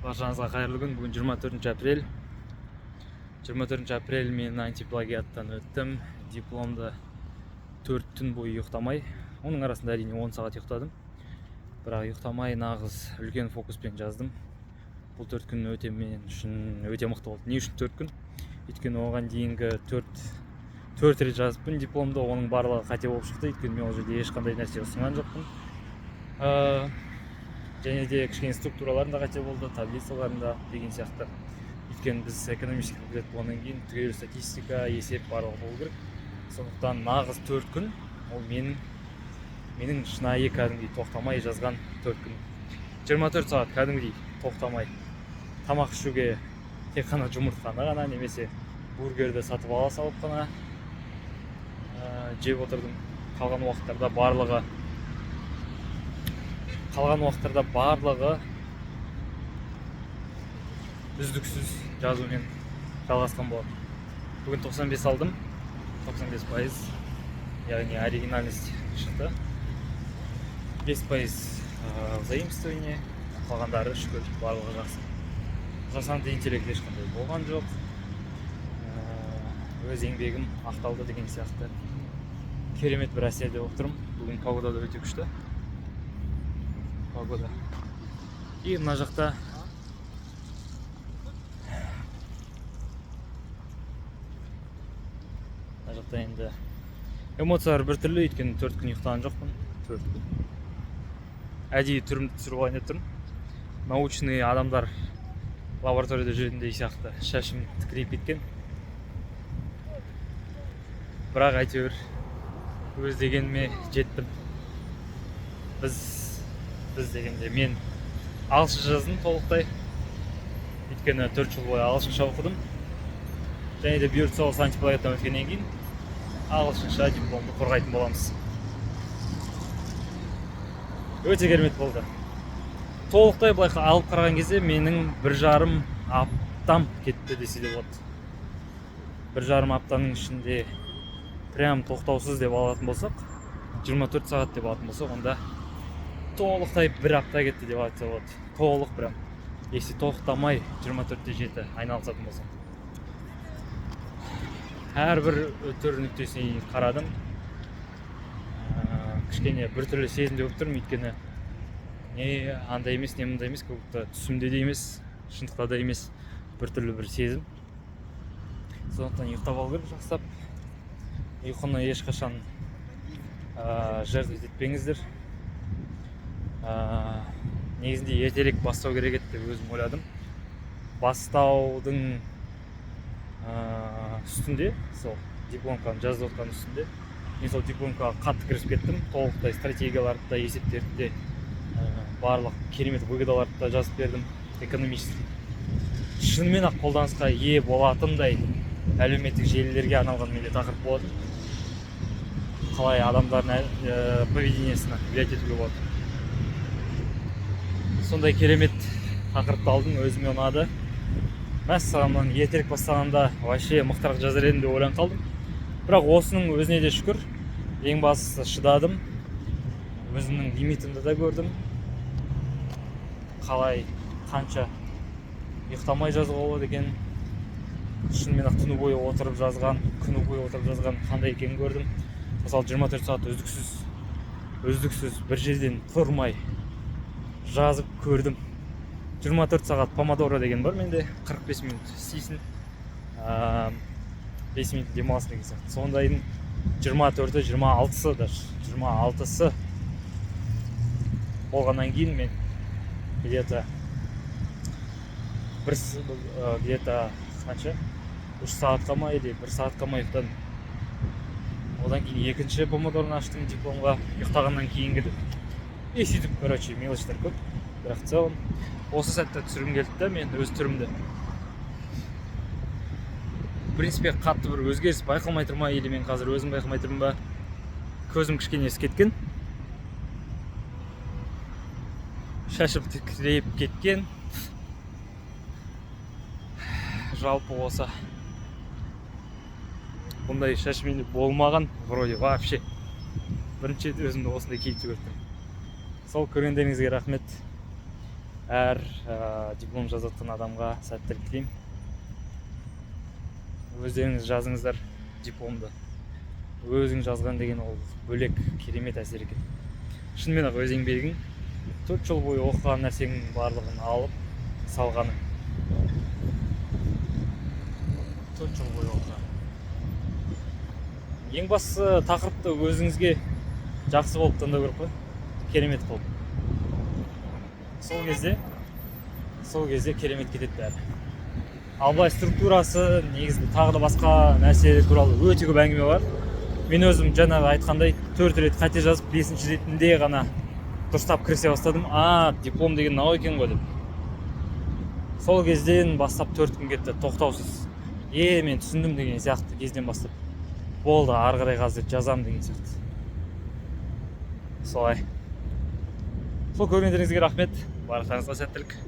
Баршаңызға қайырлы күн. Бүгін 24 апрель. 24 апрель мен антиплагиаттан өттім. Дипломды 4 түн бойы ұйықтамай. Оның арасында әрине 10 сағат ұйықтадым. Бірақ ұйықтамай нағыз үлкен фокуспен жаздым. Бұл 4 күн өте мен үшін өте мықты болды. Не үшін 4 күн? Өйткені оған дейінгі 4 рет жазыппын дипломды. Оның барлығы қате болып шықты. Өйткені мен ол жерде ешқандай нәрсе ұсынған жоқпын. Және де кішкене структураларында қате болды, таблицаларында деген сияқты. Өйткені біз экономический факультет болғаннан кейін түгел статистика, есеп барлығы болу керек. Сондықтан нағыз 4 күн ол менің шынайы кәдімгідей тоқтамай жазған 4 күн. 24 сағат кәдімгідей тоқтамай тамақ ішуге тек қана жұмыртқаны ғана немесе бургерді сатып ала салып қана жеп отырдым. Қалған уақыттарда барлығы үздіксіз жазумен жалғасқан болады. Бүгін 95 алдым, 95%, яғни оригинальность шықты. 5% взаимствование, қалғандары шүкір барлығы жақсы. Жасанды интеллект ешқандай болған жоқ. Өз еңбегім ақталды деген сияқты. Керемет бір әсерде болып тұрмын. Бүгін погода да өте күшті. Погода. И мына жақта енді эмоциялар бір түрлі, өйткені 4 күн ұйықтаған жоқпын. 4 күн. Әдейі түрімді түсіріп алайын деп тұрмын. Научный адамдар лабораторияда жүретіндей сияқты шашым тікірейіп кеткен. Бірақ әйтеуір өз дегеніме жеттім. Біз дегенде мен ағылшынша жаздым толықтай. Өйткені 4 жыл бойы ағылшынша оқыдым. Және де биорциолог антиплагиаттан өткеннен кейін ағылшынша дипломды қорғайтын боламыз. Өте керемет болды. Толықтай былай алып қараған кезде менің 1,5 аптам кетті десе де болады. 1,5 аптаның ішінде прям тоқтаусыз деп алатын болсақ, 24 сағат деп алатын болсақ, онда толықтай 1 апта кетті деп айтса болады. Толық прям. Если тоқтамай 24/7 айналысатын болсам. Әрбір өтір нүктесіне қарадым. Кішкене бір түрлі сезімде болып тұрмын, өйткені не андай емес, не мындай емес, көбікті түсімде де емес, шындықта да емес, бір түрлі бір сезім. Сондықтан ұйықтап алу керек жақсап. Ұйқыны ешқашан жертва етпеңіздер. Негізінде ертерек бастау керек еді деп өзім ойладым. Бастаудың үстінде, сол дипломканы жазып отқан үстінде, мен сол дипломкаға қатты кірісіп кеттім. Толықтай стратегияларды да, есептерді де, барлық керемет выгодаларды да жазып бердім. Экономический. Шынымен ақ қолданысқа ие болатындай әлеуметтік желілерге арналған менде тақырып болады. Қалай адамдардың поведениесіне влиять етуге болады. Сондай керемет тақырыпты алдым, өзіме ұнады. Мәссаған ертерек бастағанда вообще мықтырақ жазар едім деп ойланып қалдым. Бірақ осының өзіне де шүкір. Ең бастысы шыдадым. Өзімнің лимитімді де көрдім. Қалай, қанша ұйықтамай жазуға болады екен. Шынымен ақ күні бойы отырып жазған қандай екенін көрдім. Мысалы 24 сағат үздіксіз бір жерден тұрмай жазып көрдім. 24 сағат помодоро деген бар менде, 45 минут істейсің, 5 минут демаласың деген сияқты. Сондайдың 26-сы болғаннан кейін мен где-то 3 сағатқа ма или 1 сағатқа ма ұйықтадым. Одан кейін екінші помодорны аштым дипломға ұйықтағаннан кейінгі. И сөйтіп, короче, мелочтар көп. Бірақ в целом осы сәтті түсіргім келді да, мен өз түрімді. В принципе, қатты бір өзгеріс байқалмай тұрма, или мен қазір өзім байқалмай тұрмын ба? Көзім кішкене кеткен. Шашым тікірейіп кеткен. Жалпы осы. Бұндай шаш менде болмаған, вроде вообще. Бірінші өзімді осындай кейіпті көрдім. Сол көргендеріңізге рахмет. әр диплом жазатын адамға сәттілік тілеймін. Өздеріңіз жазыңыздар дипломды. Өзің жазған деген ол бөлек керемет әсер екен. Шынымен ақ өз еңбегің 4 жыл бойы оқыған нәрсенің барлығын алып салғаның. 4 жыл бойы оқыған. Ең бастысы тақырыпты өзіңізге жақсы болып таңдау керек қой. Керемет қылып. Сол кезде керемет кетеді бәрі. Ал былай структурасы, негізгі тағы да басқа нәрселер туралы өте көп әңгіме бар. Мен өзім жаңағы айтқандай 4 рет қате жазып, 5-ші ретінде ғана дұрыстап кірісе бастадым. Диплом деген мынау екен ғой деп. Сол кезден бастап 4 күн кетті, тоқтаусыз. Мен түсіндім деген сияқты кезден бастап. Болды, ары қарай қазір жазам деген сияқты. Солай. Сол көргендеріңізге рахмет. Барлықтарыңызға сәттілік.